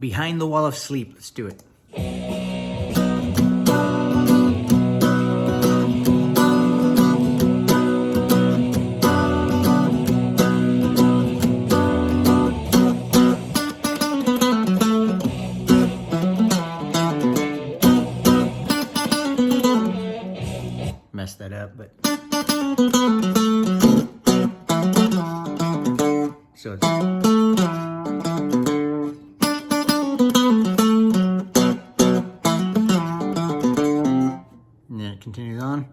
Behind the Wall of Sleep. Let's do it. Messed that up, but so it's and then it continues on.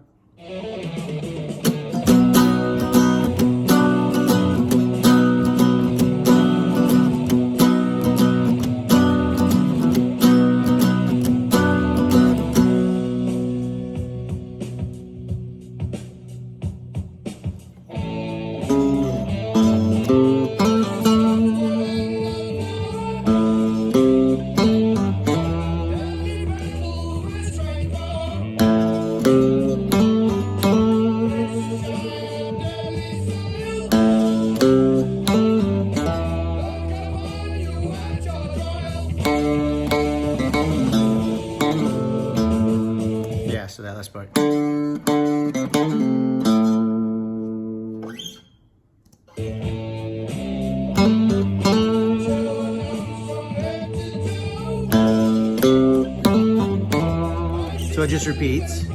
Yeah, so that last part. So it just repeats.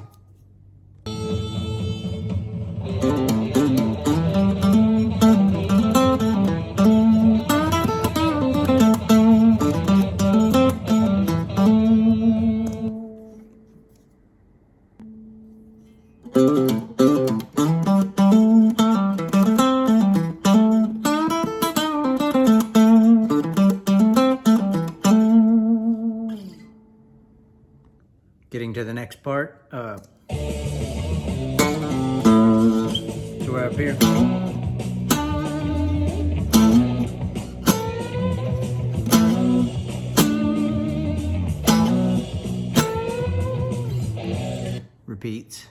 Getting to the next part. So we're up here. Repeats.